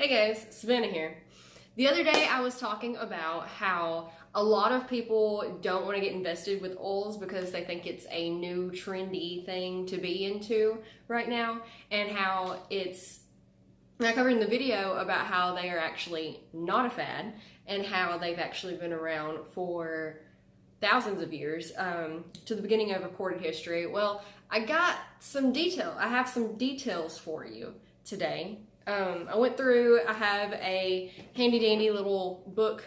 Hey guys, Savannah here. The other day I was talking about how a lot of people don't want to get invested with oils because they think it's a new trendy thing to be into right now, and how I covered in the video about how they are actually not a fad and how they've actually been around for thousands of years, to the beginning of recorded history. Well, I have some details for you today. I went through, I have a handy dandy little book.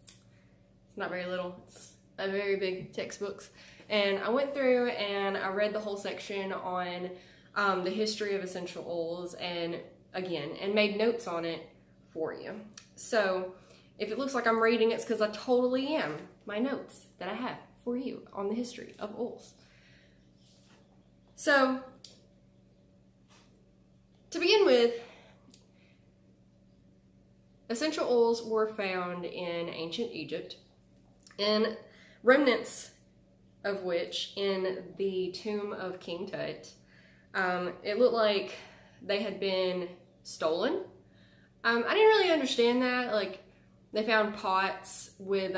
It's not very little, it's a very big textbooks. And I went through and I read the whole section on the history of essential oils and made notes on it for you. So if it looks like I'm reading, it's because I totally am. My notes that I have for you on the history of oils. So to begin with, essential oils were found in ancient Egypt, and remnants of which in the tomb of King Tut. It looked like they had been stolen. I didn't really understand that. Like, they found pots with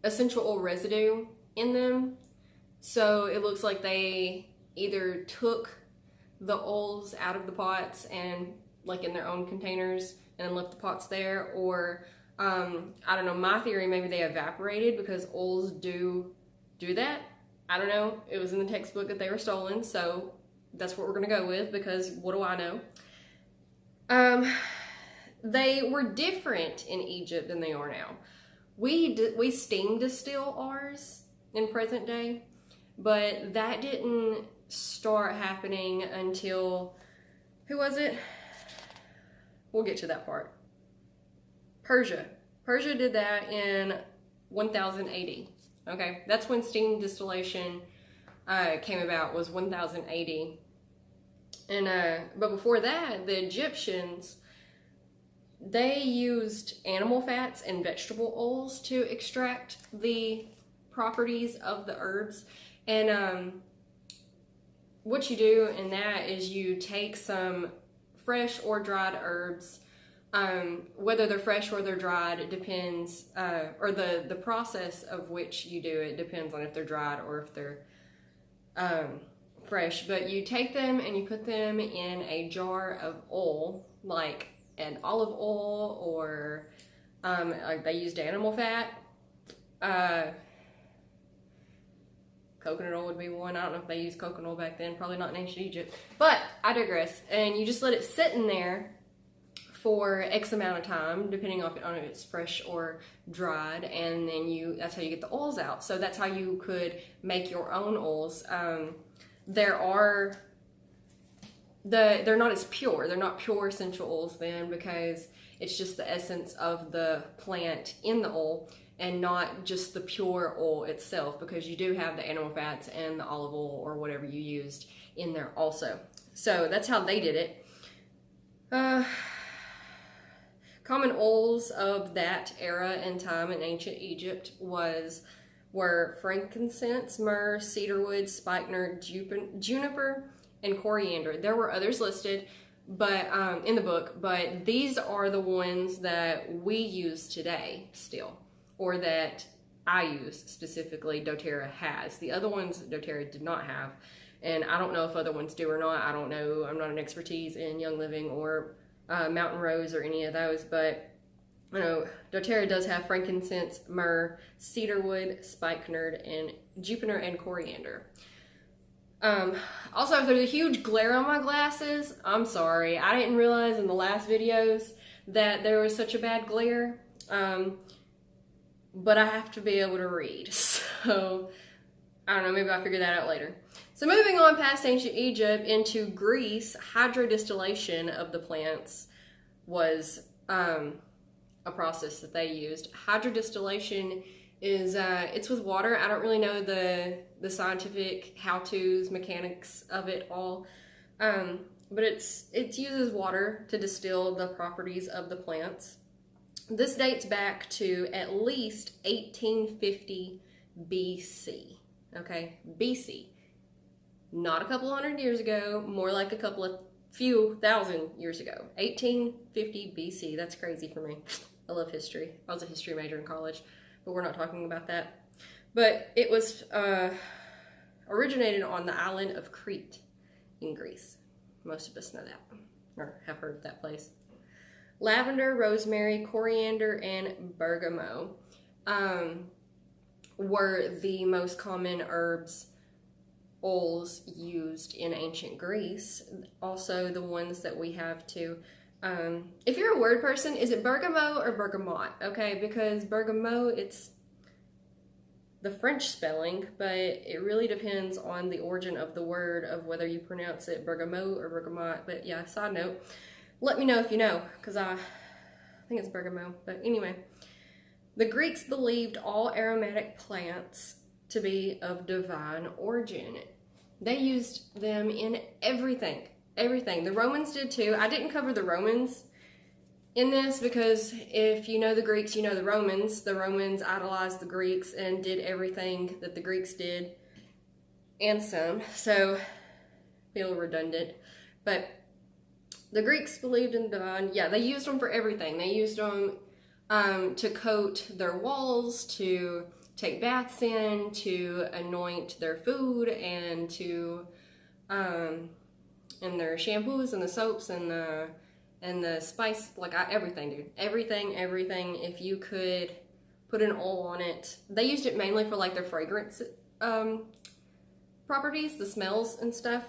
essential oil residue in them. So it looks like they either took the oils out of the pots and like in their own containers and left the pots there, or I don't know, my theory, maybe they evaporated because oils do that. I don't know. It was in the textbook that they were stolen, so that's what we're gonna go with, because what do I know? They were different in Egypt than they are now. We steam distill ours in present day, but that didn't start happening until, who was it? We'll get to that part. Persia. Persia did that in 1000 AD. Okay, that's when steam distillation came about, was 1000 AD. And but before that, the Egyptians, they used animal fats and vegetable oils to extract the properties of the herbs. And what you do in that is you take some fresh or dried herbs. Whether they're fresh or they're dried, it depends, or the process of which you do it depends on if they're dried or if they're fresh. But you take them and you put them in a jar of oil, like an olive oil, or like they used animal fat. Coconut oil would be one. I don't know if they used coconut oil back then, probably not in ancient Egypt, but I digress. And you just let it sit in there for X amount of time, depending on if it's fresh or dried, and then that's how you get the oils out. So that's how you could make your own oils. They're not as pure. They're not pure essential oils then, because it's just the essence of the plant in the oil and not just the pure oil itself, because you do have the animal fats and the olive oil or whatever you used in there also. So that's how they did it. Common oils of that era and time in ancient Egypt were frankincense, myrrh, cedarwood, spikenard, juniper, and coriander. There were others listed, but in the book, but these are the ones that we use today still, or that I use specifically. doTERRA has. The other ones doTERRA did not have, and I don't know if other ones do or not. I don't know. I'm not an expertise in Young Living or Mountain Rose or any of those, but you know, doTERRA does have frankincense, myrrh, cedarwood, spikenard, and juniper and coriander. Also, if there's a huge glare on my glasses, I'm sorry. I didn't realize in the last videos that there was such a bad glare, but I have to be able to read, so I don't know, maybe I'll figure that out later. So moving on past ancient Egypt into Greece, Hydra Distillation of the plants was a process that they used. Hydra Distillation is, it's with water. I don't really know the scientific how-tos, mechanics of it all, but it uses water to distill the properties of the plants. This dates back to at least 1850 BC, okay? BC. Not a couple hundred years ago, more like a couple of few thousand years ago, 1850 BC. That's crazy for me. I love history. I was a history major in college, but we're not talking about that. But it was originated on the island of Crete in Greece. Most of us know that, or have heard of that place. Lavender, rosemary, coriander, and bergamot were the most common herbs, oils used in ancient Greece. Also the ones that we have too. If you're a word person, is it bergamot or bergamot? Okay, because bergamot, it's the French spelling, but it really depends on the origin of the word, of whether you pronounce it bergamot or bergamot. But yeah, side note, let me know if you know, because I think it's bergamot. But anyway, the Greeks believed all aromatic plants to be of divine origin. They used them in everything. Everything. The Romans did too. I didn't cover the Romans in this because if you know the Greeks, you know the Romans. The Romans idolized the Greeks and did everything that the Greeks did and some. So, feel redundant. But the Greeks believed in divine. Yeah, they used them for everything. They used them to coat their walls, to take baths in, to anoint their food, and to and their shampoos and the soaps and the spice, like everything, dude. Everything. If you could put an oil on it, they used it mainly for like their fragrance properties, the smells and stuff.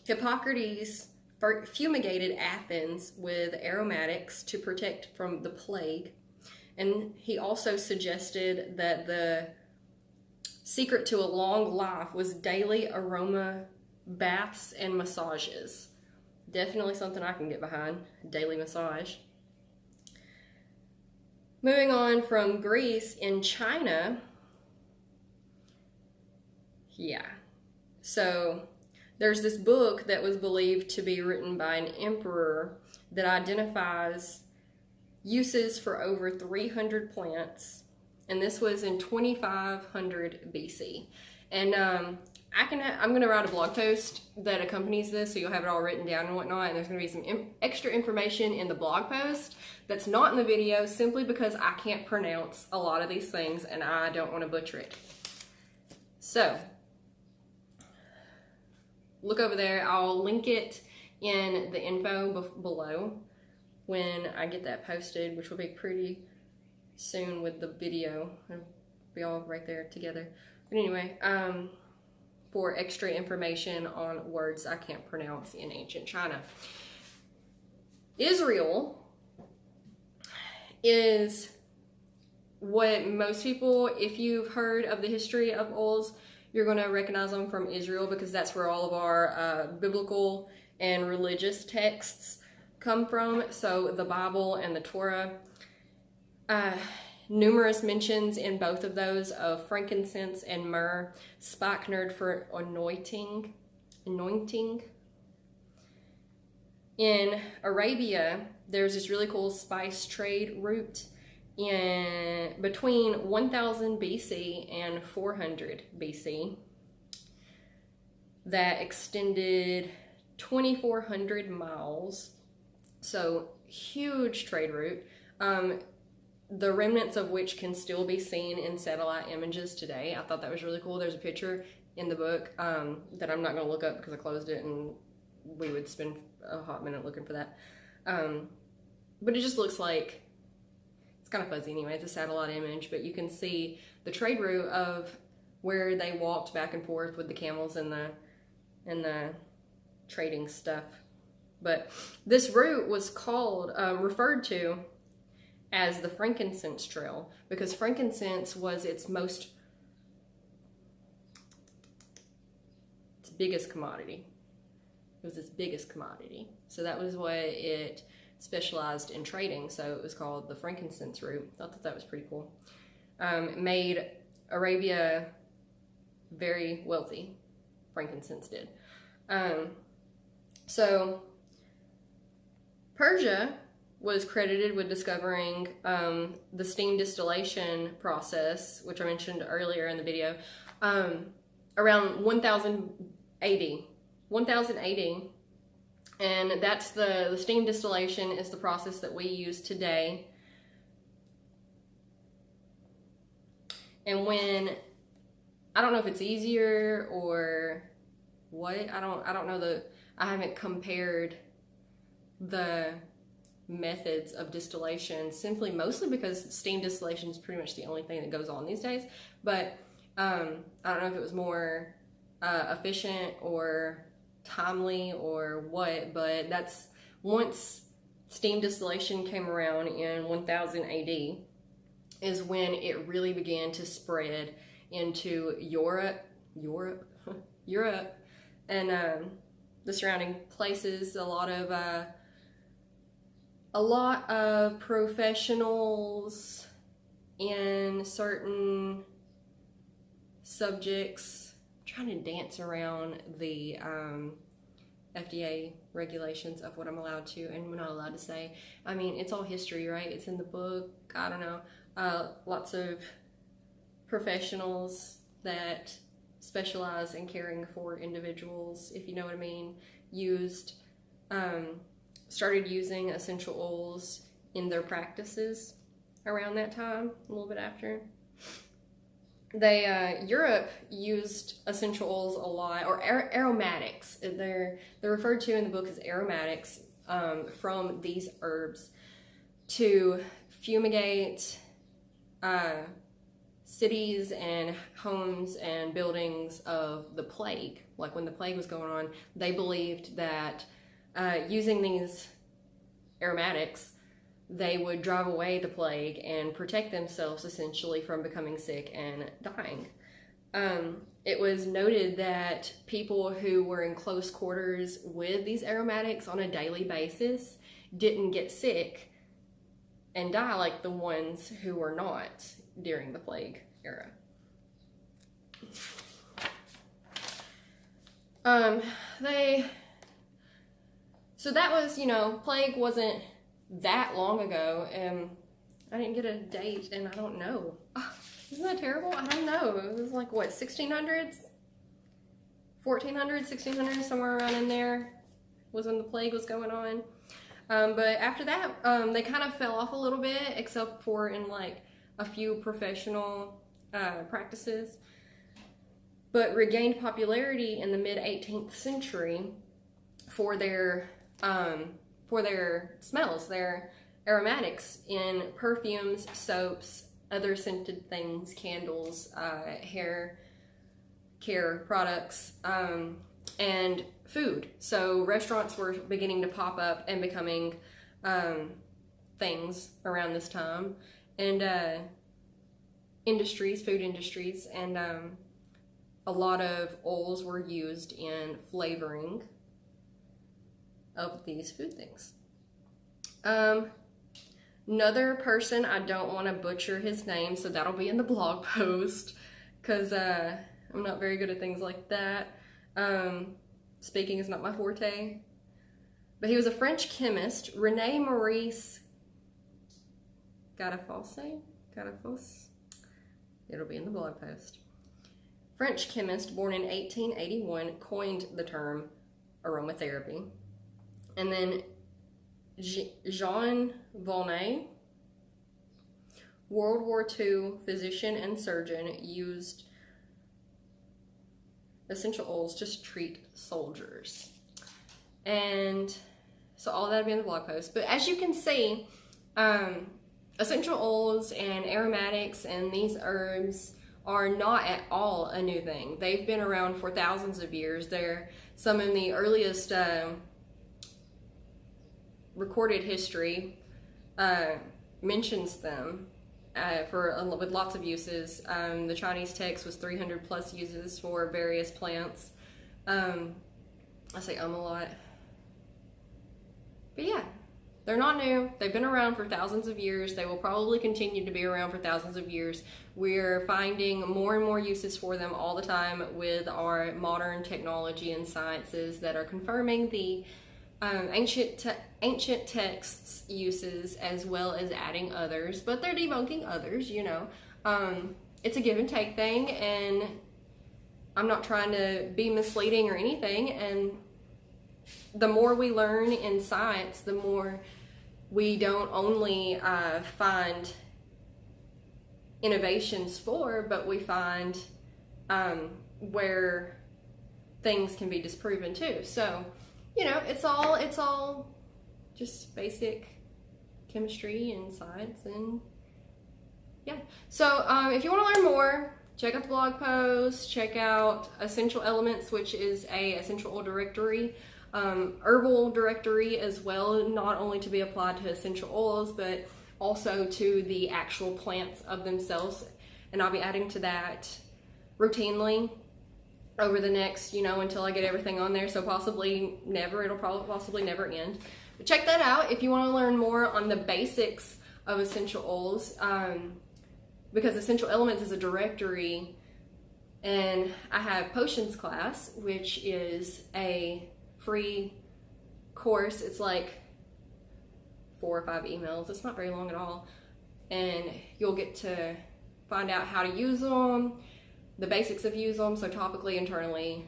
Hippocrates fumigated Athens with aromatics to protect from the plague. And he also suggested that the secret to a long life was daily aroma baths and massages. Definitely something I can get behind, daily massage. Moving on from Greece, in China, yeah. So there's this book that was believed to be written by an emperor that identifies uses for over 300 plants, and this was in 2500 BC. And I'm going to write a blog post that accompanies this, so you'll have it all written down and whatnot, and there's going to be some extra information in the blog post that's not in the video, simply because I can't pronounce a lot of these things and I don't want to butcher it. So, look over there. I'll link it in the info below when I get that posted, which will be pretty soon with the video. It'll be all right there together. But anyway, for extra information on words I can't pronounce in ancient China. Israel is what most people, if you've heard of the history of oils, you're going to recognize them from Israel, because that's where all of our biblical and religious texts come from. So the Bible and the Torah. Numerous mentions in both of those of frankincense and myrrh, spikenard for anointing. In Arabia, there's this really cool spice trade route in between 1000 BC and 400 BC that extended 2,400 miles. So huge trade route. The remnants of which can still be seen in satellite images today. I thought that was really cool. There's a picture in the book that I'm not going to look up because I closed it and we would spend a hot minute looking for that. But it just looks like, it's kind of fuzzy anyway, it's a satellite image, but you can see the trade route of where they walked back and forth with the camels and the trading stuff. But this route was called, referred to as the frankincense trail, because frankincense was its biggest commodity. It was its biggest commodity. So that was what it specialized in trading. So it was called the frankincense route. I thought that was pretty cool. It made Arabia very wealthy. Frankincense did. So Persia was credited with discovering the steam distillation process, which I mentioned earlier in the video, around 1000 AD. 1000 AD, And that's the steam distillation is the process that we use today. And when, I don't know if it's easier or what, I don't know I haven't compared the methods of distillation, simply mostly because steam distillation is pretty much the only thing that goes on these days. But I don't know if it was more efficient or timely or what, but that's once steam distillation came around in 1000 AD is when it really began to spread into Europe and the surrounding places. A lot of professionals in certain subjects, I'm trying to dance around the FDA regulations of what I'm allowed to and not allowed to say. I mean, it's all history, right? It's in the book. I don't know. Lots of professionals that specialize in caring for individuals, if you know what I mean, started using essential oils in their practices around that time, a little bit after. Europe used essential oils a lot, or aromatics. They're referred to in the book as aromatics from these herbs to fumigate cities and homes and buildings of the plague. Like when the plague was going on, they believed that using these aromatics, they would drive away the plague and protect themselves essentially from becoming sick and dying. It was noted that people who were in close quarters with these aromatics on a daily basis didn't get sick and die like the ones who were not during the plague era. So that was, plague wasn't that long ago, and I didn't get a date, and I don't know. Isn't that terrible? I don't know. It was like, what, 1600s? 1400s, 1600s, somewhere around in there was when the plague was going on. But after that, they kind of fell off a little bit, except for in like a few professional practices, but regained popularity in the mid-18th century for their smells, their aromatics in perfumes, soaps, other scented things, candles, hair care products, and food. So restaurants were beginning to pop up and becoming things around this time, and food industries, and a lot of oils were used in flavoring of these food things. Another person, I don't want to butcher his name, so that'll be in the blog post, because I'm not very good at things like that. Speaking is not my forte. But he was a French chemist, René Maurice Gattefossé? It'll be in the blog post. French chemist, born in 1881, coined the term aromatherapy. And then Jean Volney, World War II physician and surgeon, used essential oils to treat soldiers. And so all that'll be in the blog post. But as you can see, essential oils and aromatics and these herbs are not at all a new thing. They've been around for thousands of years. They're some in the earliest recorded history mentions them with lots of uses. The Chinese text was 300 plus uses for various plants. I say a lot. But yeah, they're not new. They've been around for thousands of years. They will probably continue to be around for thousands of years. We're finding more and more uses for them all the time with our modern technology and sciences that are confirming the ancient texts uses as well as adding others, but they're debunking others, It's a give and take thing, and I'm not trying to be misleading or anything, and the more we learn in science, the more we don't only find innovations for, but we find where things can be disproven too. So, you know, it's all just basic chemistry and science, and yeah. So if you want to learn more, check out the blog post, check out Essential Elements, which is a essential oil directory, herbal directory as well, not only to be applied to essential oils, but also to the actual plants of themselves. And I'll be adding to that routinely over the next, you know, until I get everything on there. So possibly never, it'll probably possibly never end. But check that out if you want to learn more on the basics of essential oils, because Essential Elements is a directory, and I have Potions class, which is a free course. It's like 4 or 5 emails. It's not very long at all, and you'll get to find out how to use them, the basics of use them, so topically, internally,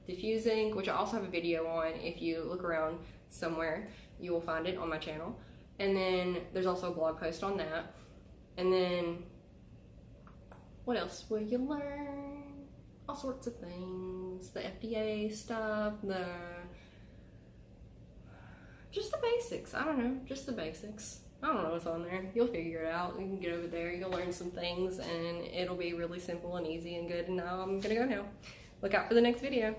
diffusing, which I also have a video on. If you look around somewhere, you will find it on my channel. And then there's also a blog post on that. And then what else will you learn? All sorts of things, the FDA stuff, just the basics. I don't know, just the basics. I don't know what's on there. You'll figure it out. You can get over there, you'll learn some things, and it'll be really simple and easy and good. And now I'm gonna go now. Look out for the next video.